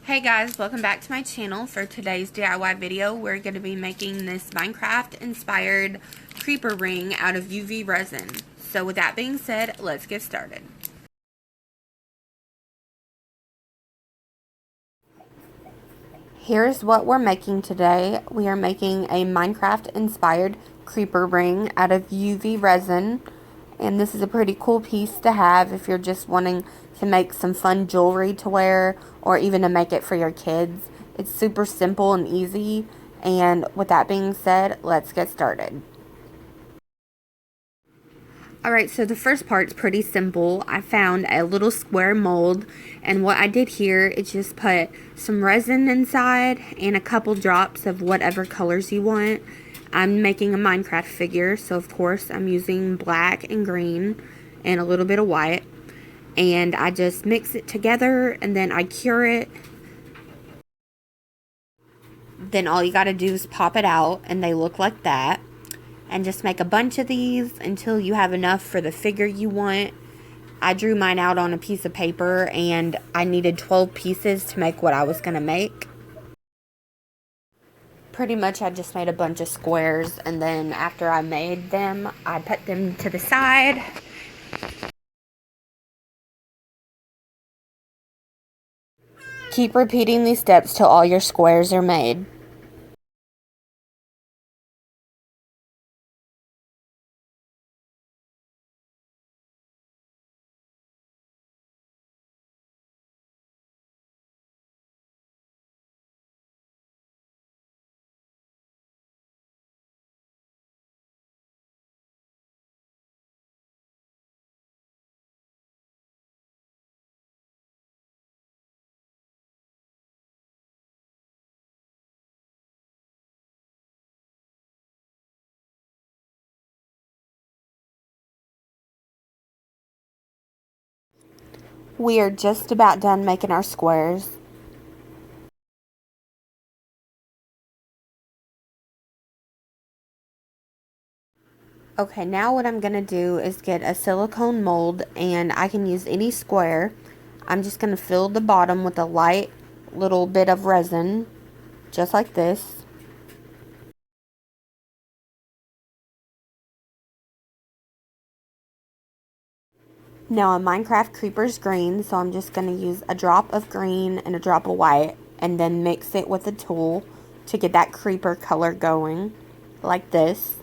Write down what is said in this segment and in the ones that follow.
Hey guys, welcome back to my channel. For today's DIY video, we're going to be making this Minecraft inspired creeper ring out of UV resin. So with that being said, let's get started. Here's what we're making today. We are making a Minecraft inspired creeper ring out of UV resin. And this is a pretty cool piece to have if you're just wanting to make some fun jewelry to wear or even to make it for your kids. It's super simple and easy. And with that being said, let's get started. Alright, so the first part's pretty simple. I found a little square mold, and what I did here is just put some resin inside and a couple drops of whatever colors you want. I'm making a Minecraft figure, so of course I'm using black and green and a little bit of white. And I just mix it together and then I cure it. Then all you gotta do is pop it out and they look like that. And just make a bunch of these until you have enough for the figure you want. I drew mine out on a piece of paper and I needed 12 pieces to make what I was going to make. Pretty much I just made a bunch of squares, and then after I made them, I put them to the side. Keep repeating these steps till all your squares are made. We are just about done making our squares. Okay, now what I'm going to do is get a silicone mold, and I can use any square. I'm just going to fill the bottom with a light little bit of resin, just like this. Now a Minecraft creeper's green, so I'm just going to use a drop of green and a drop of white, and then mix it with a tool to get that creeper color going, like this.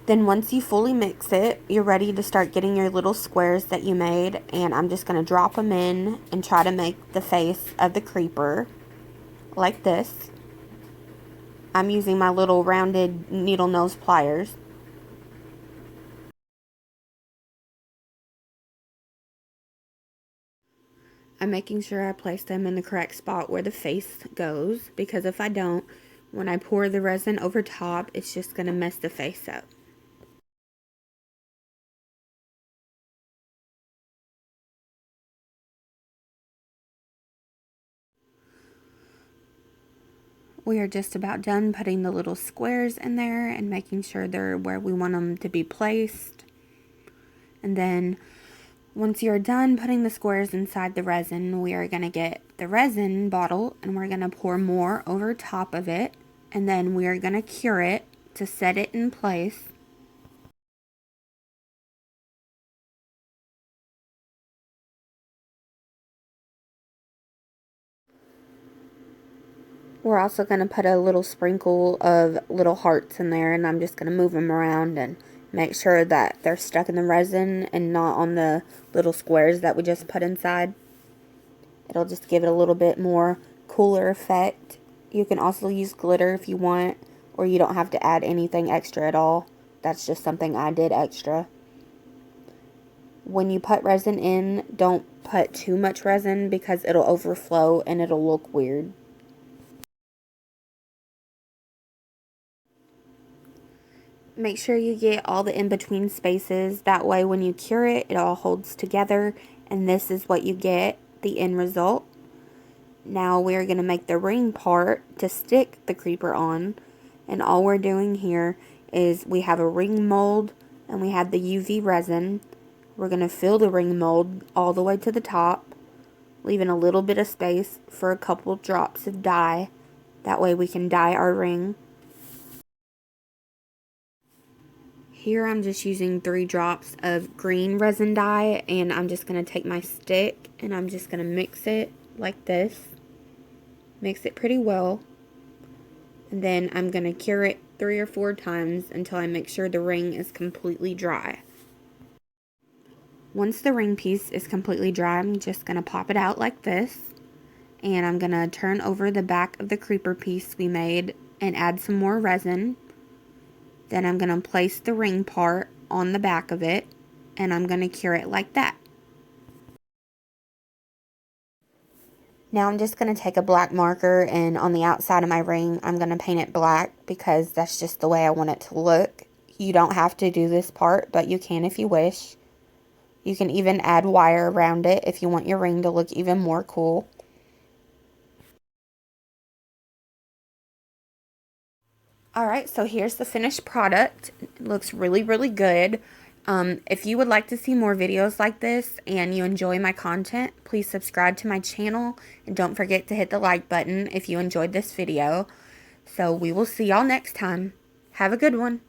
Then once you fully mix it, you're ready to start getting your little squares that you made, and I'm just going to drop them in and try to make the face of the creeper like this. I'm using my little rounded needle nose pliers. I'm making sure I place them in the correct spot where the face goes, because if I don't, when I pour the resin over top, it's just going to mess the face up. We are just about done putting the little squares in there and making sure they're where we want them to be placed. And then once you're done putting the squares inside the resin, we are going to get the resin bottle and we're going to pour more over top of it. And then we are going to cure it to set it in place. We're also going to put a little sprinkle of little hearts in there, and I'm just going to move them around and make sure that they're stuck in the resin and not on the little squares that we just put inside. It'll just give it a little bit more cooler effect. You can also use glitter if you want, or you don't have to add anything extra at all. That's just something I did extra. When you put resin in, don't put too much resin because it'll overflow and it'll look weird. Make sure you get all the in-between spaces. That way when you cure it, it all holds together. And this is what you get, the end result. Now we're going to make the ring part to stick the creeper on. And all we're doing here is we have a ring mold and we have the UV resin. We're going to fill the ring mold all the way to the top, leaving a little bit of space for a couple drops of dye. That way we can dye our ring. Here I'm just using 3 drops of green resin dye, and I'm just going to take my stick and I'm just going to mix it like this. Mix it pretty well. And then I'm going to cure it 3 or 4 times until I make sure the ring is completely dry. Once the ring piece is completely dry, I'm just going to pop it out like this. And I'm going to turn over the back of the creeper piece we made and add some more resin. Then I'm going to place the ring part on the back of it, and I'm going to cure it like that. Now I'm just going to take a black marker, and on the outside of my ring I'm going to paint it black because that's just the way I want it to look. You don't have to do this part, but you can if you wish. You can even add wire around it if you want your ring to look even more cool. Alright, so here's the finished product. It looks really, really good. If you would like to see more videos like this and you enjoy my content, please subscribe to my channel and don't forget to hit the like button if you enjoyed this video. So we will see y'all next time. Have a good one.